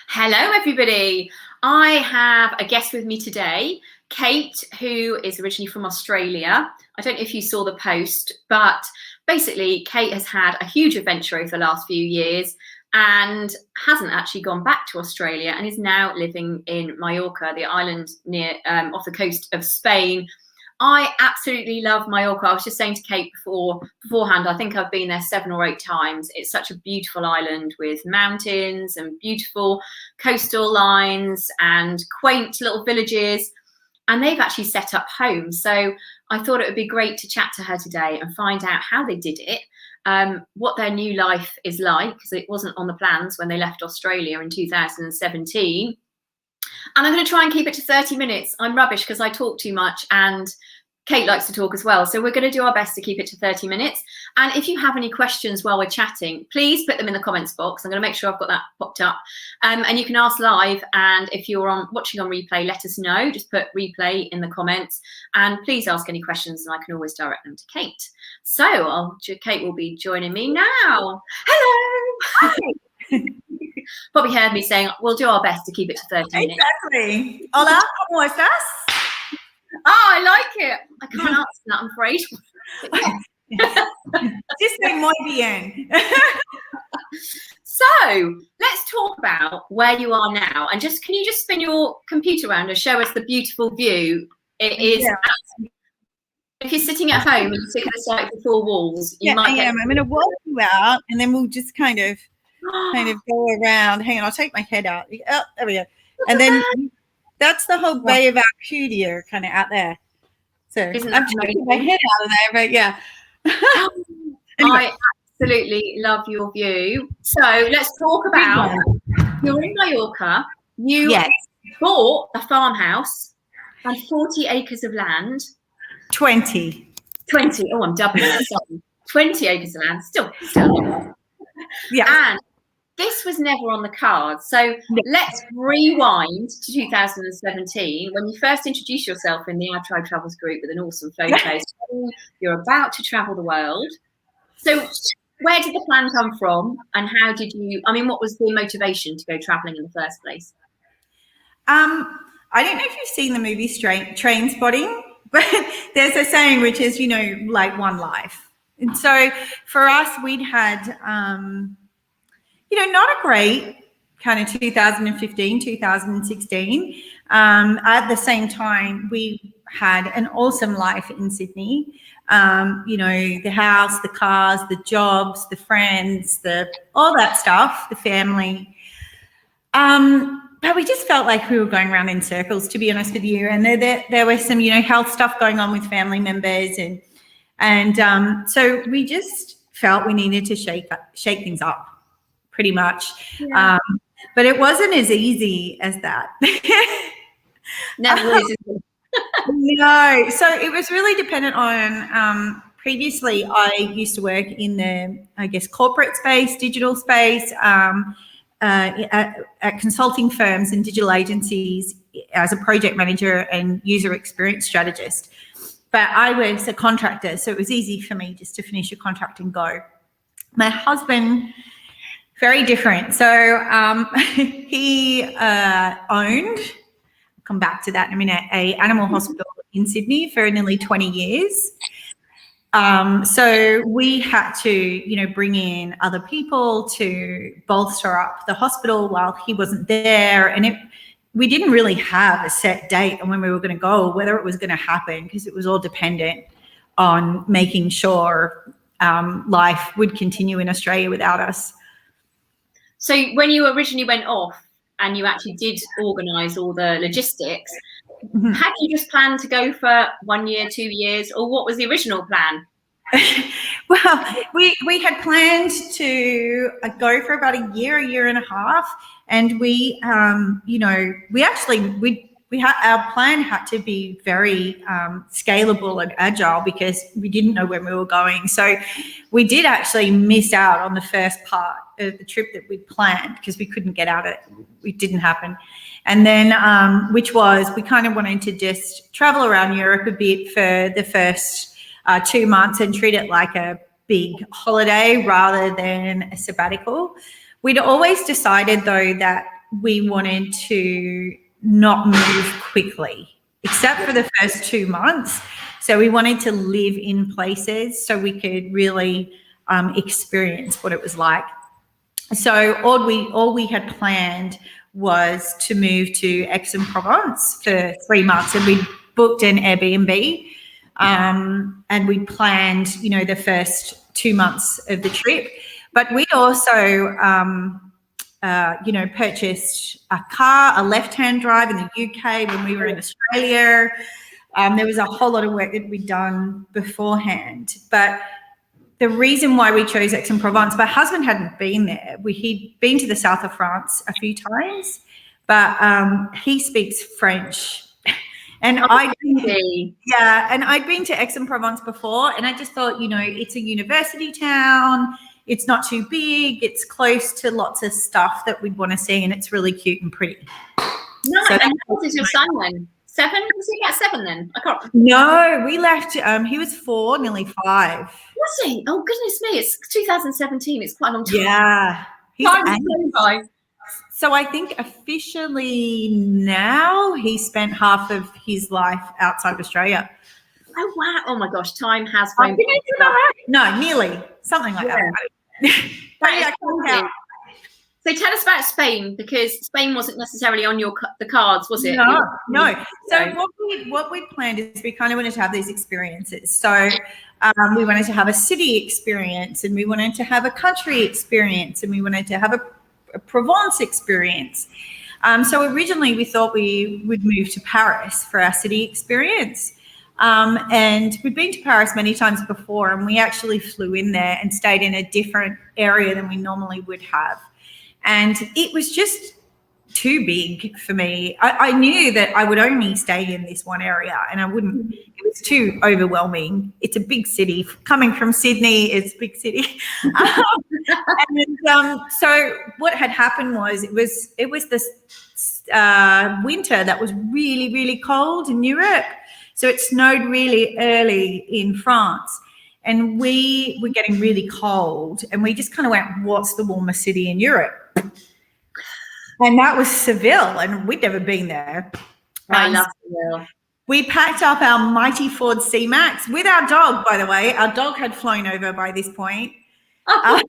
Hello, everybody. I have a guest with me today, Kate, who is originally from Australia. I don't know if you saw the post, but basically Kate has had a huge adventure over the last few years and hasn't actually gone back to Australia and is now living in Mallorca, the island near off the coast of Spain. I absolutely love Mallorca. I was just saying to Kate beforehand, I think I've been there 7 or 8 times. It's such a beautiful island with mountains and beautiful coastal lines and quaint little villages. And they've actually set up homes. So I thought it would be great to chat to her today and find out how they did it, what their new life is like, because it wasn't on the plans when they left Australia in 2017. And I'm going to try and keep it to 30 minutes. I'm rubbish because I talk too much and Kate likes to talk as well. So we're going to do our best to keep it to 30 minutes. And if you have any questions while we're chatting, please put them in the comments box. I'm going to make sure I've got that popped up. And you can ask live. And if you're watching on replay, let us know. Just put replay in the comments. And please ask any questions and I can always direct them to Kate. So Kate will be joining me now. Hello. Probably heard me saying we'll do our best to keep it to 30 minutes. Exactly. Hola, ¿cómo estás? I like it. I can't answer that, I'm afraid. Just say muy bien. So let's talk about where you are now, and can you just spin your computer around and show us the beautiful view? It is. Yeah. If you're sitting at home and you sit at the site with 4 walls, you might get. I'm going to walk you out, and then we'll just kind of go around. Hang on, I'll take my head out. Oh, there we go. And then that's the whole Bay of Arcadia kind of out there. So I'm taking my head out of there, but yeah. Anyway. I absolutely love your view. So let's talk about, you're in Mallorca. You bought a farmhouse and 40 acres of land. 20. Oh, I'm doubling it. 20 acres of land. Still. Yeah. And this was never on the cards. So let's rewind to 2017 when you first introduced yourself in the Our Tribe Travels group with an awesome photo. You're about to travel the world. So where did the plan come from and how did you, what was the motivation to go traveling in the first place? I don't know if you've seen the movie Trainspotting, but there's a saying which is, like one life. And so for us, we'd had, not a great kind of 2015, 2016. At the same time, we had an awesome life in Sydney. The house, the cars, the jobs, the friends, all that stuff, the family. But we just felt like we were going around in circles, to be honest with you. And there was some, health stuff going on with family members. And so we just felt we needed to shake things up. Pretty much. Yeah. But it wasn't as easy as that. Never is. No. So it was really dependent on, previously I used to work in the, corporate space, digital space, at consulting firms and digital agencies as a project manager and user experience strategist. But I was a contractor, so it was easy for me just to finish a contract and go. My husband, very different. So he owned, I'll come back to that in a minute, an animal hospital in Sydney for nearly 20 years. So we had to, bring in other people to bolster up the hospital while he wasn't there. And we didn't really have a set date on when we were going to go, whether it was going to happen, because it was all dependent on making sure life would continue in Australia without us. So when you originally went off and you actually did organise all the logistics, had you just planned to go for 1 year, 2 years, or what was the original plan? Well, we had planned to go for about a year and a half, and we our plan had to be very scalable and agile because we didn't know when we were going. So we did actually miss out on the first part of the trip that we planned because we couldn't get out of it. It didn't happen. And then, which was, we kind of wanted to just travel around Europe a bit for the first 2 months and treat it like a big holiday rather than a sabbatical. We'd always decided, though, that we wanted to not move quickly, except for the first 2 months. So we wanted to live in places so we could really experience what it was like. So all we had planned was to move to Aix-en-Provence for 3 months, and we booked an Airbnb, and we planned, you know, the first 2 months of the trip. But we also, you know, purchased a car, a left-hand drive in the UK when we were in Australia. There was a whole lot of work that we'd done beforehand. But the reason why we chose Aix-en-Provence, my husband hadn't been there. He'd been to the south of France a few times, but he speaks French. And I'd been to Aix-en-Provence before, and I just thought, you know, it's a university town. It's not too big. It's close to lots of stuff that we'd want to see, and it's really cute and pretty. No, so and how old is your son then? 7? Was he about 7 then? I can't. No, we left. He was 4, nearly 5. Was he? Oh goodness me! It's 2017. It's quite a long time. Yeah, he's 8. So I think officially now he spent half of his life outside of Australia. Oh wow! Oh my gosh, time has flown. No, nearly something like that. So tell us about Spain, because Spain wasn't necessarily on the cards, was it? No. So what we planned is we kind of wanted to have these experiences. So we wanted to have a city experience, and we wanted to have a country experience, and we wanted to have a Provence experience. So originally we thought we would move to Paris for our city experience. And we'd been to Paris many times before, and we actually flew in there and stayed in a different area than we normally would have. And it was just too big for me. I knew that I would only stay in this one area, and I wouldn't, it was too overwhelming. It's a big city. Coming from Sydney, it's a big city. So what had happened was it was this winter that was really, really cold in Europe. So it snowed really early in France, and we were getting really cold, and we just kind of went, what's the warmest city in Europe? And that was Seville, and we'd never been there. I love Seville. We packed up our mighty Ford C-Max with our dog, by the way. Our dog had flown over by this point. Oh, I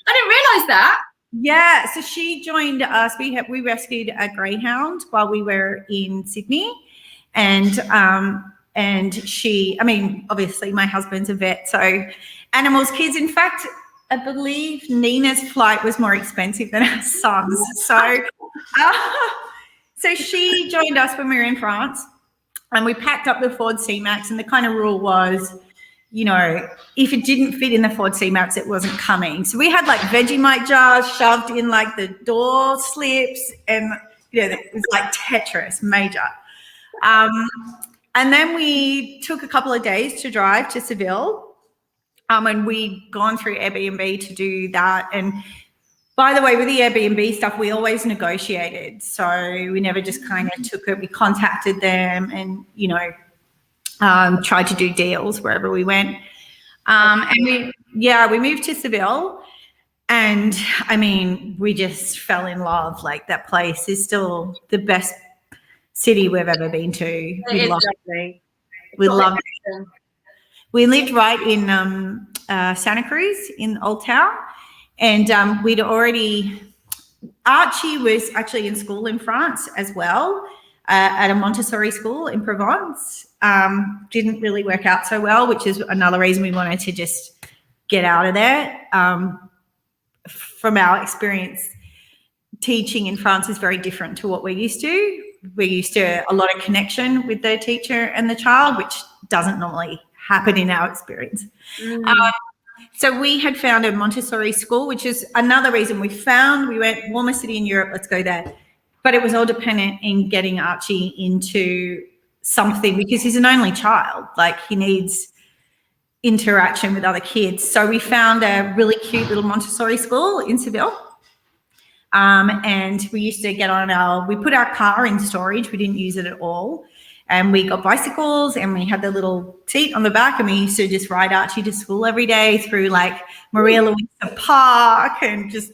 didn't realise that. Yeah, so she joined us. We rescued a greyhound while we were in Sydney, and she, I mean, obviously my husband's a vet, so animals, kids. In fact, I believe Nina's flight was more expensive than our son's. So she joined us when we were in France, and we packed up the Ford C-Max, and the kind of rule was, you know, if it didn't fit in the Ford C-Max, it wasn't coming. So we had like Vegemite jars shoved in like the door slips, and, you know, it was like Tetris, major. And then we took a couple of days to drive to Seville. And we'd gone through Airbnb to do that. And by the way, with the Airbnb stuff, we always negotiated. So we never just kind of took it. We contacted them and, you know, tried to do deals wherever we went. And we moved to Seville. And I mean, we just fell in love. Like, that place is still the best city we've ever been to. We loved it. We loved it. We lived right in Santa Cruz in Old Town, and Archie was actually in school in France as well, at a Montessori school in Provence. Didn't really work out so well, which is another reason we wanted to just get out of there. From our experience, teaching in France is very different to what we're used to. We're used to a lot of connection with the teacher and the child, which doesn't normally happen in our experience. So we had found a Montessori school, which is another reason we went, warmest city in Europe, let's go there. But it was all dependent in getting Archie into something, because he's an only child. Like, he needs interaction with other kids. So we found a really cute little Montessori school in Seville. And we used to we put our car in storage. We didn't use it at all. And we got bicycles, and we had the little seat on the back, and we used to just ride Archie to school every day through like Maria Louisa Park, and just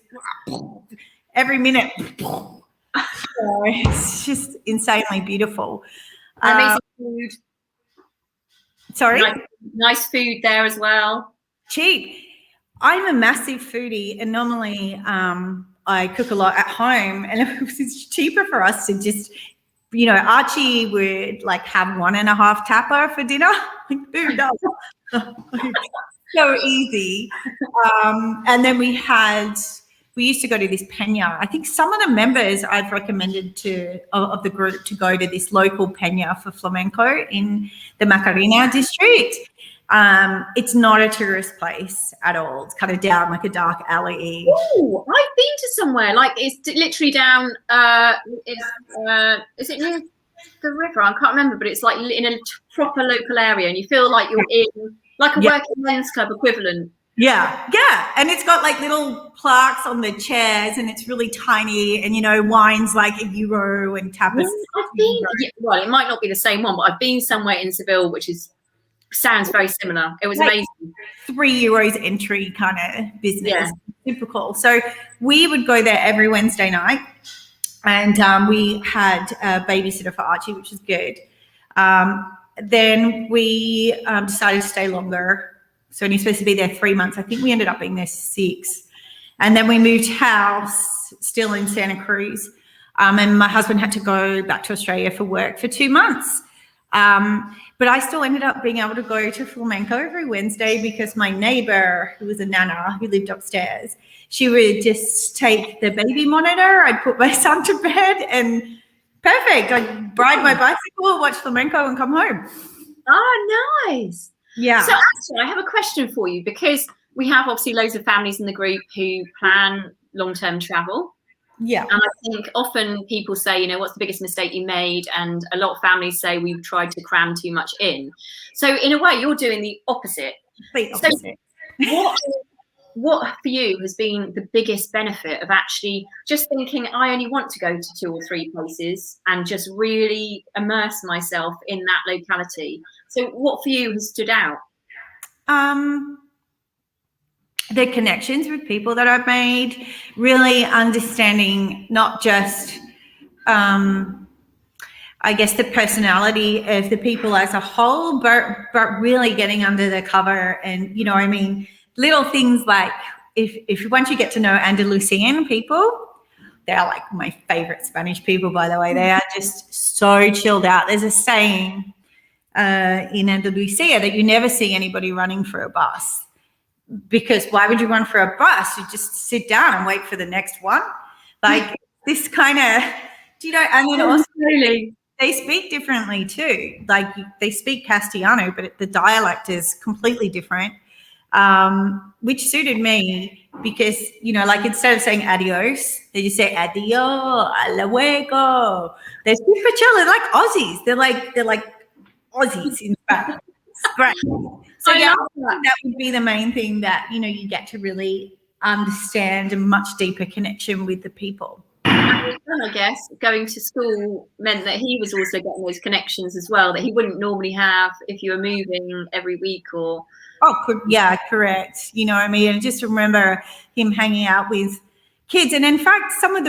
every minute So it's just insanely beautiful. Amazing food. Sorry? Nice food there as well. Cheap. I'm a massive foodie, and normally I cook a lot at home, and it's cheaper for us to just, Archie would like have 1.5 tapper for dinner. Like, food up. So easy. And then we used to go to this pena. I think some of the members I've recommended of the group to go to this local pena for flamenco in the Macarena district. It's not a tourist place at all. It's kind of down like a dark alley. Oh, I've been to somewhere like it's literally down. Is it near the river? I can't remember, but it's like in a proper local area, and you feel like you're in like a working men's club equivalent. Yeah, and it's got like little plaques on the chairs, and it's really tiny, and wine's like €1 and tapas. Well, it might not be the same one, but I've been somewhere in Seville, which sounds very similar. It was like amazing. €3 entry kind of business. Yeah. Super cool. So we would go there every Wednesday night, and we had a babysitter for Archie, which is good. Then we decided to stay longer. So when you're supposed to be there 3 months, I think we ended up being there 6. And then we moved house, still in Santa Cruz. And my husband had to go back to Australia for work for 2 months. But I still ended up being able to go to flamenco every Wednesday because my neighbor, who was a nana who lived upstairs, she would just take the baby monitor. I'd put my son to bed, and perfect. I'd ride my bicycle, watch flamenco, and come home. Oh, nice. Yeah. So actually, I have a question for you, because we have obviously loads of families in the group who plan long-term travel. Yeah. And I think often people say, what's the biggest mistake you made? And a lot of families say we've tried to cram too much in. So in a way, you're doing the opposite. Complete opposite. So what for you has been the biggest benefit of actually just thinking, I only want to go to 2 or 3 places and just really immerse myself in that locality? So what for you has stood out? The connections with people that I've made, really understanding not just, I guess, the personality of the people as a whole, but really getting under the cover. And, little things like if once you get to know Andalusian people, they're like my favorite Spanish people, by the way. They are just so chilled out. There's a saying in Andalusia that you never see anybody running for a bus. Because why would you run for a bus? You just sit down and wait for the next one. Like this kind of, I mean, also they speak differently too. Like they speak Castellano, but the dialect is completely different, which suited me because, like instead of saying adios, they just say adios, hasta luego. They're super chill. They're like Aussies. They're like Aussies in fact. It's great. So yeah, that would be the main thing that, you get to really understand a much deeper connection with the people. And I guess going to school meant that he was also getting those connections as well that he wouldn't normally have if you were moving every week or. Oh, yeah, correct. I mean, I just remember him hanging out with kids. And in fact, some of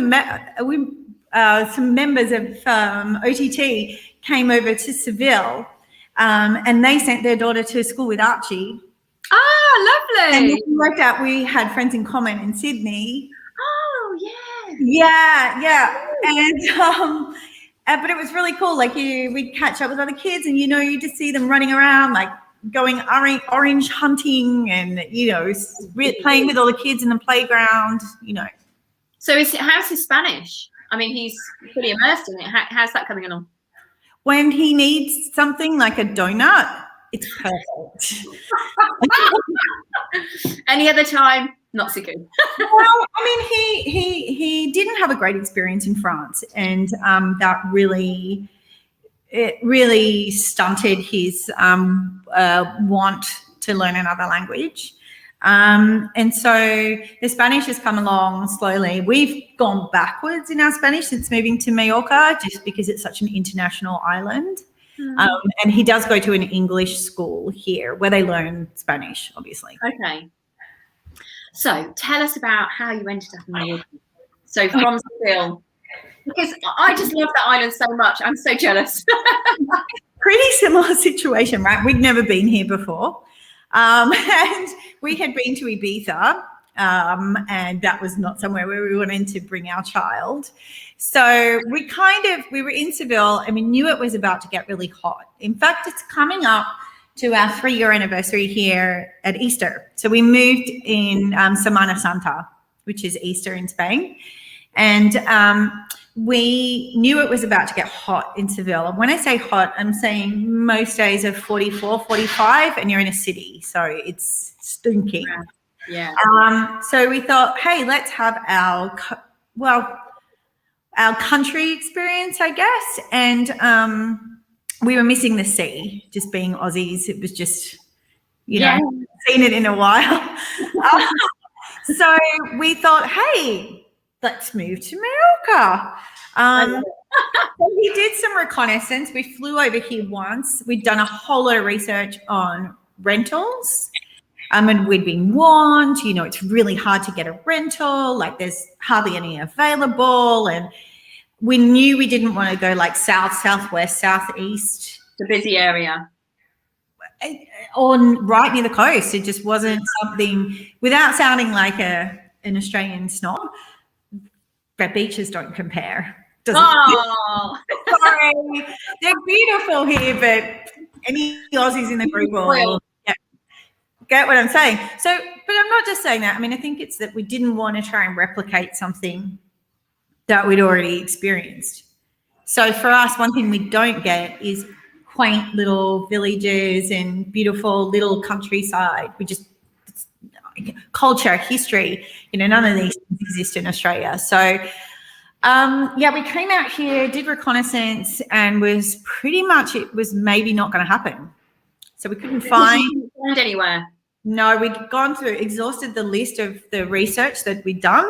some members of OTT came over to Seville. And they sent their daughter to school with Archie. Oh, lovely. And it worked out we had friends in common in Sydney. Oh, yeah. Yeah. And but it was really cool. Like we'd catch up with other kids and, you just see them running around, like going orange hunting and, playing with all the kids in the playground, So how's his Spanish? I mean, he's pretty immersed in it. How's that coming along? When he needs something like a donut, it's perfect. Any other time, not so good. Well, I mean, he didn't have a great experience in France, and that really stunted his want to learn another language. And so the Spanish has come along slowly. We've gone backwards in our Spanish since moving to Mallorca, just because it's such an international island. And he does go to an English school here where they learn Spanish, obviously. Okay. So tell us about how you ended up in Mallorca. So from Seville. Because I just love that island so much. I'm so jealous. Pretty similar situation, right? We'd never been here before. And we had been to Ibiza, and that was not somewhere where we wanted to bring our child. So we were in Seville and we knew it was about to get really hot. In fact, it's coming up to our 3-year anniversary here at Easter. So we moved in Semana Santa, which is Easter in Spain. And we knew it was about to get hot in Seville. And when I say hot, I'm saying most days are 44, 45, and you're in a city. So it's stinking. Yeah. So we thought, hey, let's have our country experience, I guess. And we were missing the sea, just being Aussies. It was just, seen it in a while. So we thought, hey, let's move to Mallorca. We did some reconnaissance. We flew over here once. We'd done a whole lot of research on rentals. And we'd been warned, it's really hard to get a rental. Like there's hardly any available. And we knew we didn't want to go like south, southwest, southeast. It's a busy area. Or right near the coast. It just wasn't something, without sounding like an Australian snob, the beaches don't compare. Oh, sorry. They're beautiful here, but any Aussies in the group will get what I'm saying. So, but I'm not just saying that. I mean, I think it's that we didn't want to try and replicate something that we'd already experienced. So for us, one thing we don't get is quaint little villages and beautiful little countryside. Culture, history, none of these things exist in Australia. So, we came out here, did reconnaissance, and it was maybe not going to happen. So we couldn't find anywhere. No, we'd exhausted the list of the research that we'd done,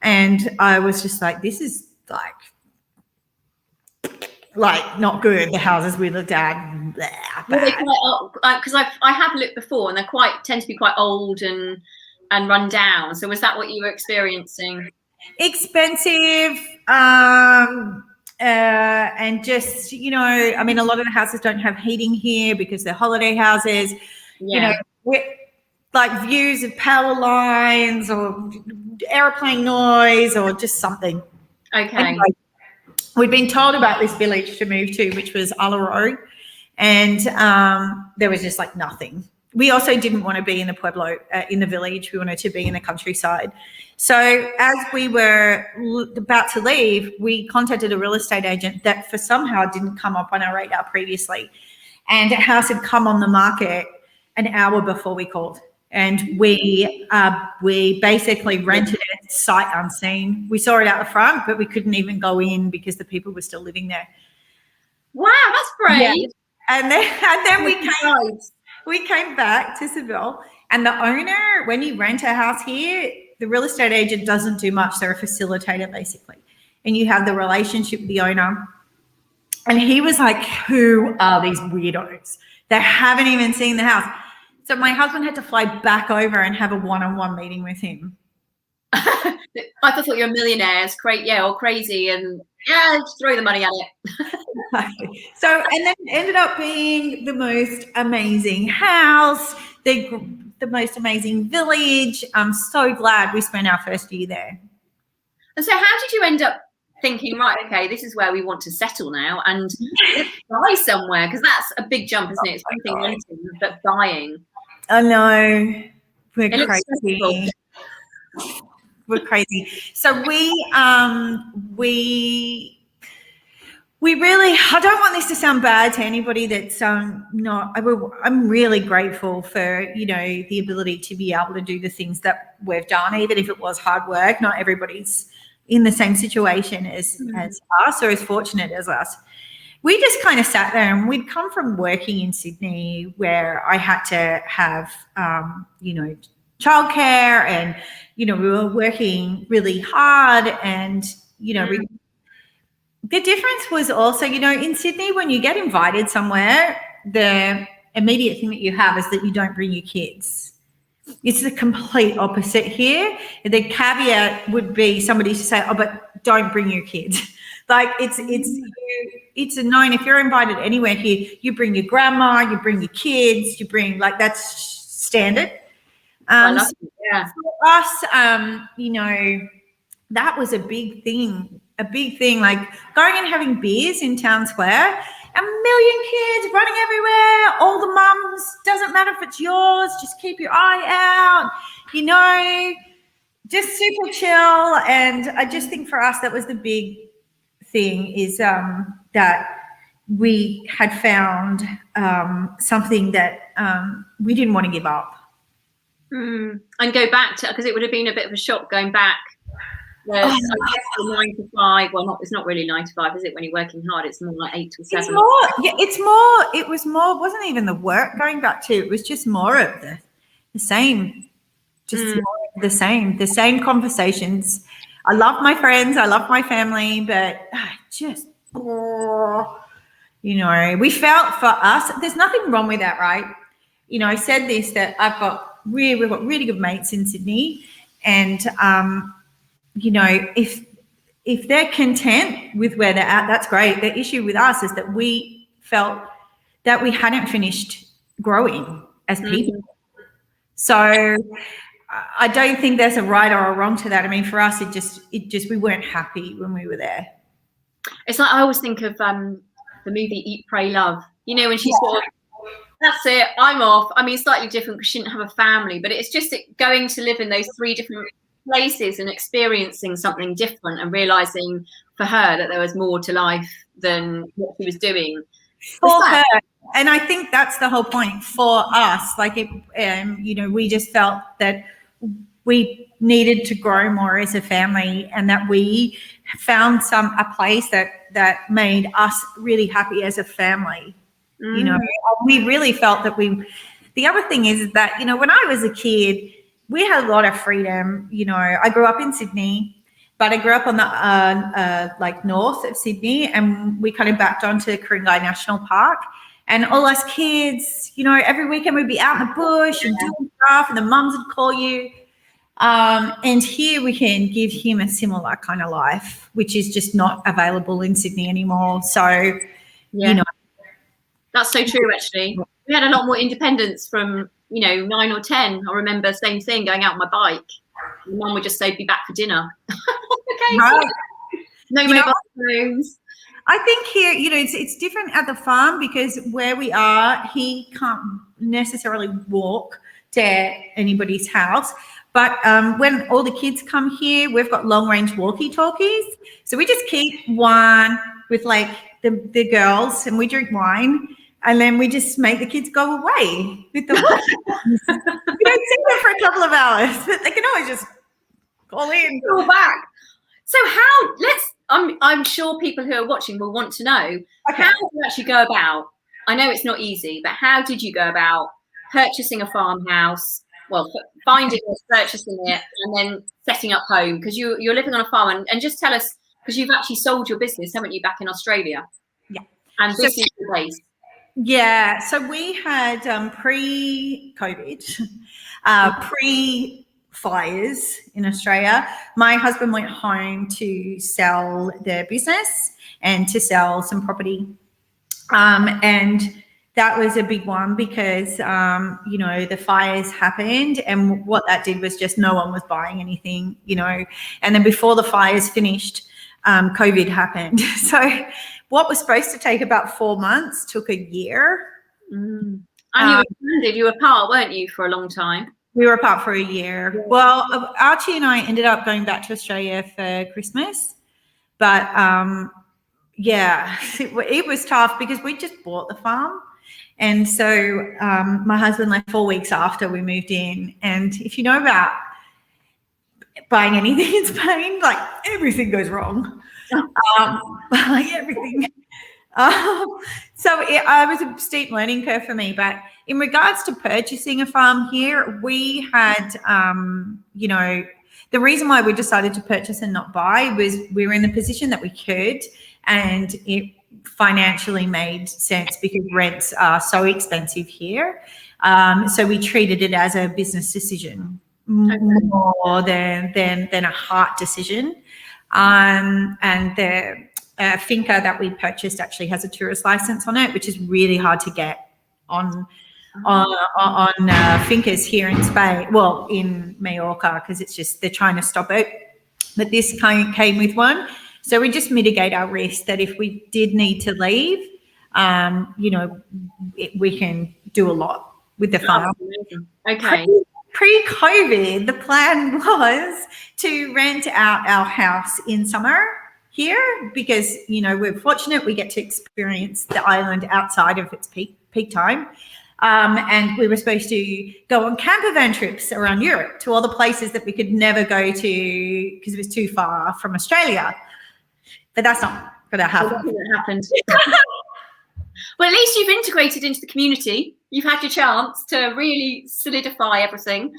and I was just like, this is like not good. The houses we looked at, because I have looked before, and they tend to be quite old and run down. So was that what you were experiencing? Expensive, and just a lot of the houses don't have heating here because they're holiday houses. With like views of power lines or airplane noise or just something. Okay. Anyway, we'd been told about this village to move to, which was Alaró, and there was just like nothing. We also didn't want to be in the pueblo, in the village. We wanted to be in the countryside. So as we were about to leave, we contacted a real estate agent that somehow didn't come up on our radar previously. And a house had come on the market an hour before we called. And we basically rented it sight unseen. We saw it out the front, but we couldn't even go in because the people were still living there. Wow, that's brave. Yeah. And then we came back to Seville, and the owner, when you rent a house here, the real estate agent doesn't do much. They're a facilitator basically. And you have the relationship with the owner. And he was like, who are these weirdos? They haven't even seen the house. So my husband had to fly back over and have a one-on-one meeting with him. I thought you were millionaires, or crazy, and just throw the money at it. So, and then it ended up being the most amazing house, the most amazing village. I'm so glad we spent our first year there. And so how did you end up thinking, right, okay, this is where we want to settle now and buy somewhere? Because that's a big jump, isn't it? It's one thing renting, but buying. I know. We're crazy. We're crazy. So we really, I don't want this to sound bad to anybody that's not, I'm really grateful for, the ability to be able to do the things that we've done, even if it was hard work. Not everybody's in the same situation as us or as fortunate as us. We just kind of sat there, and we'd come from working in Sydney where I had to have, childcare, and, we were working really hard, and, the difference was also, in Sydney, when you get invited somewhere, the immediate thing that you have is that you don't bring your kids. It's the complete opposite here. The caveat would be somebody to say, oh, but don't bring your kids. Like it's a known, if you're invited anywhere here, you bring your grandma, you bring your kids, you bring, like, that's standard. I love it, yeah. For us, you know, that was a big thing, like going and having beers in Town Square, a million kids running everywhere, all the mums, doesn't matter if it's yours, just keep your eye out, you know, just super chill. And I just think for us, that was the big thing, is that we had found something that we didn't want to give up. And go back to, because it would have been a bit of a shock going back. I guess the 9 to 5. Well, it's not really 9 to 5, is it? When you're working hard, it's more like 8 to 7. It's more. Yeah, it's more. It was more. It wasn't even the work going back to. It was just more of the same. Just more of the same conversations. I love my friends. I love my family, but just, you know, we felt, for us, there's nothing wrong with that, right? You know, I said this, that we've got really good mates in Sydney, and you know, if they're content with where they're at, that's great. The issue with us is that we felt that we hadn't finished growing as people. So I don't think there's a right or a wrong to that. I mean, for us, it just we weren't happy when we were there. It's like, I always think of the movie Eat, Pray, Love. You know, when she's sort of, that's it, I'm off. I mean, slightly different because she didn't have a family, but it's just going to live in those 3 different places and experiencing something different, and realizing for her that there was more to life than what she was doing for her. And I think that's the whole point for us. Like, you know, we just felt that we needed to grow more as a family, and that we found a place that made us really happy as a family. You know, we really felt that the other thing is that, you know, when I was a kid, we had a lot of freedom. You know, I grew up in Sydney, but I grew up on the like north of Sydney, and we kind of backed onto Ku-ring-gai National Park. And all us kids, you know, every weekend we'd be out in the bush and doing stuff, and the mums would call you. And here we can give him a similar kind of life, which is just not available in Sydney anymore. So, you know. That's so true, actually. We had a lot more independence from, you know, 9 or 10. I remember same thing, going out on my bike. My mum would just say, be back for dinner. Okay, right. So no mobile phones. I think here, you know, it's different at the farm, because where we are, he can't necessarily walk to anybody's house. But when all the kids come here, we've got long-range walkie-talkies. So we just keep one with, like, the girls, and we drink wine. And then we just make the kids go away with the walkie-talkies. We don't see them for a couple of hours, but they can always just call in. Call back. So I'm sure people who are watching will want to know, how do you actually go about, I know it's not easy, but how did you go about purchasing a farmhouse, well, finding it, purchasing it, and then setting up home? Because you're living on a farm, and just tell us, because you've actually sold your business, haven't you, back in Australia? Yeah. And this is the base. Yeah, so we had pre-COVID, pre-fires in Australia. My husband went home to sell their business and to sell some property. And that was a big one, because, you know, the fires happened, and what that did was just no one was buying anything, you know. And then before the fires finished, COVID happened. So what was supposed to take about 4 months took a year. And you were apart, weren't you, for a long time? We were apart for a year. Yeah. Well, Archie and I ended up going back to Australia for Christmas. But, yeah, it was tough, because we just bought the farm. And so my husband left 4 weeks after we moved in. And if you know about buying anything in Spain, like, everything goes wrong. Like everything. So it was a steep learning curve for me. But in regards to purchasing a farm here, we had, you know, the reason why we decided to purchase and not buy was we were in the position that we could, and it financially made sense, because rents are so expensive here. So we treated it as a business decision more than a heart decision. And the finca that we purchased actually has a tourist license on it, which is really hard to get on fincas here in Spain, well, in Mallorca, because it's just they're trying to stop it. But this came with one, so we just mitigate our risk that if we did need to leave, we can do a lot with the farm. Okay. Pre-COVID, the plan was to rent out our house in summer here because, we're fortunate we get to experience the island outside of its peak time. And we were supposed to go on camper van trips around Europe to all the places that we could never go to because it was too far from Australia. But that's not going to happen. That happened. Well, at least you've integrated into the community. You've had your chance to really solidify everything.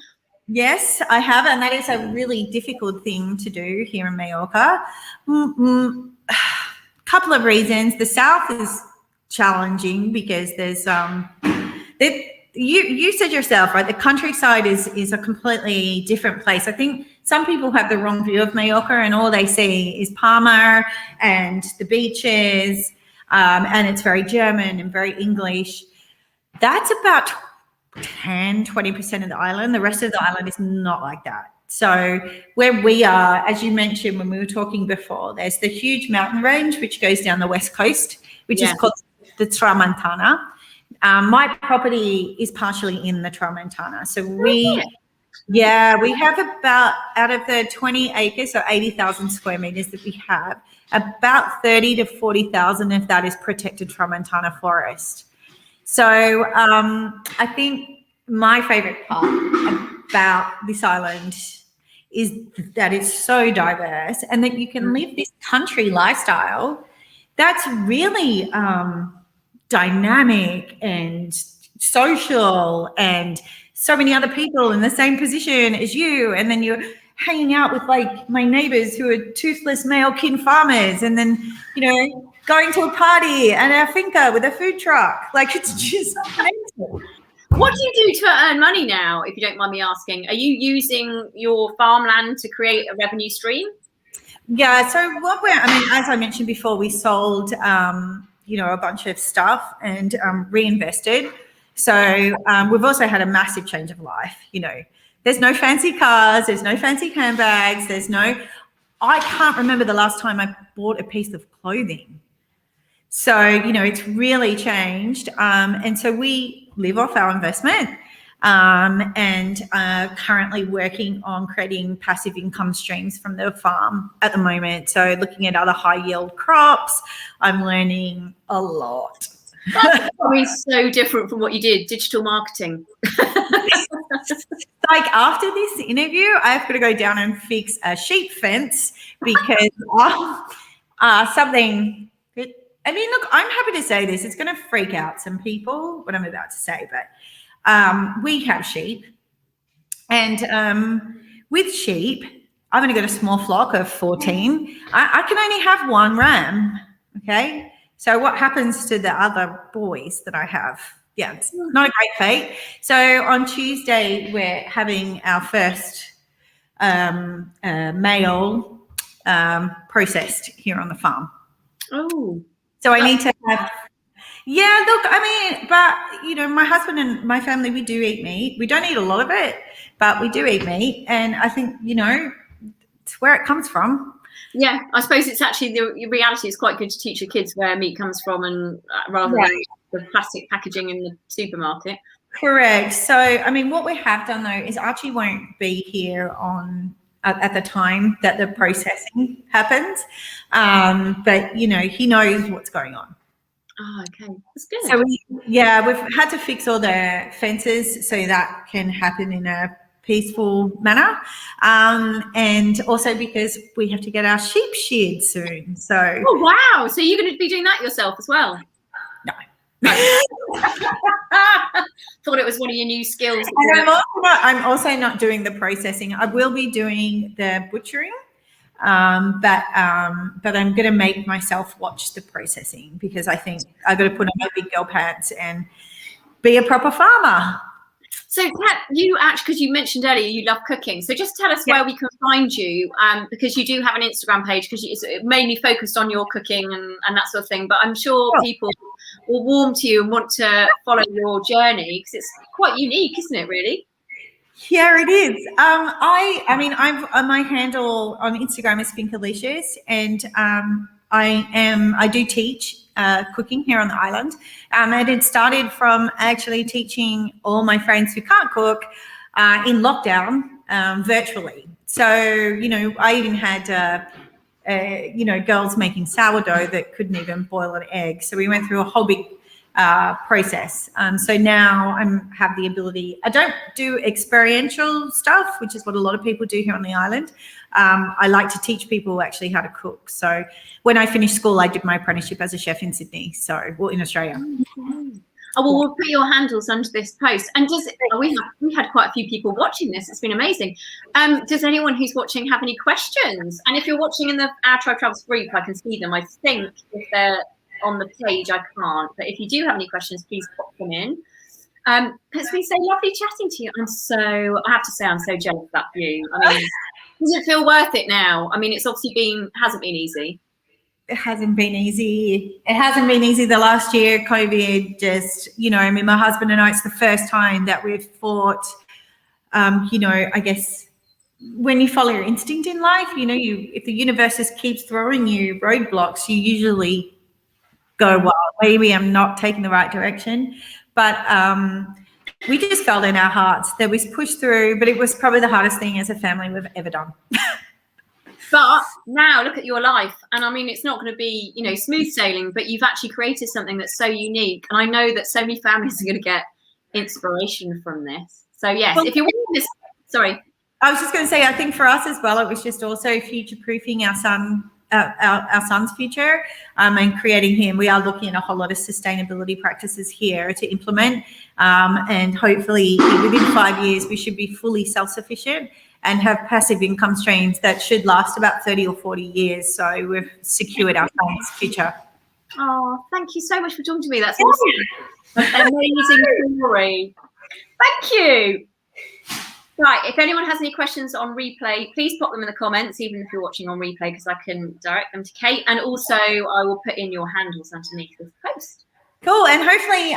Yes, I have, and that is a really difficult thing to do here in Mallorca. Couple of reasons. The south is challenging because there's you said yourself, right? The countryside is a completely different place. I think some people have the wrong view of Mallorca and all they see is Palma and the beaches, and it's very German and very English. That's about 10-20% of the island. The rest of the island is not like that. So where we are, as you mentioned when we were talking before, there's the huge mountain range which goes down the west coast, which is called the Tramontana. My property is partially in the Tramontana. So we have about, out of the 20 acres, so 80,000 square meters that we have, about 30 to 40,000 of that is protected Tramontana forest. So I think my favorite part about this island is that it's so diverse and that you can live this country lifestyle that's really dynamic and social and so many other people in the same position as you, and then you're hanging out with like my neighbors who are toothless male kin farmers, and then going to a party and a finca with a food truck. Like, it's just mental. What do you do to earn money now, if you don't mind me asking? Are you using your farmland to create a revenue stream? Yeah, so as I mentioned before, we sold a bunch of stuff and reinvested. So we've also had a massive change of life. There's no fancy cars, there's no fancy handbags, I can't remember the last time I bought a piece of clothing. So, it's really changed. And so we live off our investment and are currently working on creating passive income streams from the farm at the moment. So looking at other high yield crops, I'm learning a lot. That's probably so different from what you did, digital marketing. Like, after this interview, I've got to go down and fix a sheep fence because something. Look, I'm happy to say this. It's going to freak out some people, what I'm about to say, but we have sheep. And with sheep, I've only got a small flock of 14. I can only have one ram, okay? So what happens to the other boys that I have? Yeah, it's not a great fate. So on Tuesday, we're having our first male processed here on the farm. Oh. So I need to have, but my husband and my family, we do eat meat. We don't eat a lot of it, but we do eat meat. And I think, it's where it comes from. Yeah, I suppose it's actually the reality is quite good to teach your kids where meat comes from and rather than the plastic packaging in the supermarket. Correct. So, what we have done though is Archie won't be here at the time that the processing happens. But he knows what's going on. Oh, okay. That's good. So we've had to fix all the fences so that can happen in a peaceful manner. And also because we have to get our sheep sheared soon. So. Oh, wow. So you're going to be doing that yourself as well? No. Thought it was one of your new skills. And I'm also not doing the processing. I will be doing the butchering, but I'm going to make myself watch the processing because I think I've got to put on my big girl pants and be a proper farmer. So you actually, because you mentioned earlier you love cooking, so just tell us where we can find you, because you do have an Instagram page, because it's mainly focused on your cooking and that sort of thing, but I'm sure people will warm to you and want to follow your journey, because it's quite unique, isn't it, really? Yeah, it is. I've my handle on Instagram is Finkalicious, and I do teach cooking here on the island, and it started from actually teaching all my friends who can't cook in lockdown virtually. So I even had girls making sourdough that couldn't even boil an egg. So we went through a whole big process. So now I have the ability. I don't do experiential stuff, which is what a lot of people do here on the island. I like to teach people actually how to cook. So when I finished school, I did my apprenticeship as a chef in Sydney. So, well, in Australia. Oh, well, we'll put your handles under this post. And we had quite a few people watching this. It's been amazing. Does anyone who's watching have any questions? And if you're watching in the Our Tribe Travels group, I can see them. I think if they're on the page, I can't. But if you do have any questions, please pop them in. It's been so lovely chatting to you. I have to say, I'm so jealous of that view. I mean, does it feel worth it now? I mean, it's obviously hasn't been easy. It hasn't been easy. It hasn't been easy the last year. COVID just, my husband and I, it's the first time that we've fought, I guess when you follow your instinct in life, if the universe just keeps throwing you roadblocks, you usually go, well, maybe I'm not taking the right direction. But we just felt in our hearts that we pushed through, but it was probably the hardest thing as a family we've ever done. But now look at your life, and I mean, it's not going to be, smooth sailing, but you've actually created something that's so unique. And I know that so many families are going to get inspiration from this. So yes, if you're watching this, sorry. I was just going to say, I think for us as well, it was just also future-proofing our son's future and creating him. We are looking at a whole lot of sustainability practices here to implement, and hopefully within 5 years we should be fully self-sufficient and have passive income streams that should last about 30 or 40 years. So we've secured our son's future. Oh, thank you so much for talking to me. That's awesome. An amazing story. Thank you. Right, if anyone has any questions on replay, please pop them in the comments, even if you're watching on replay, because I can direct them to Kate. And also, I will put in your handles underneath this post. Cool, and hopefully,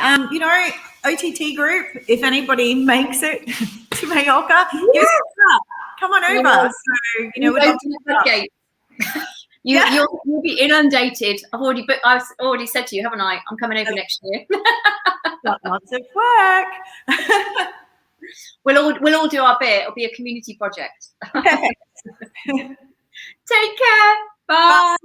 OTT group, if anybody makes it to Mallorca, come on over. So, you'll be inundated. I've already said to you, haven't I? I'm coming over next year. Got lots of work. We'll all do our bit. It'll be a community project. Take care. Bye.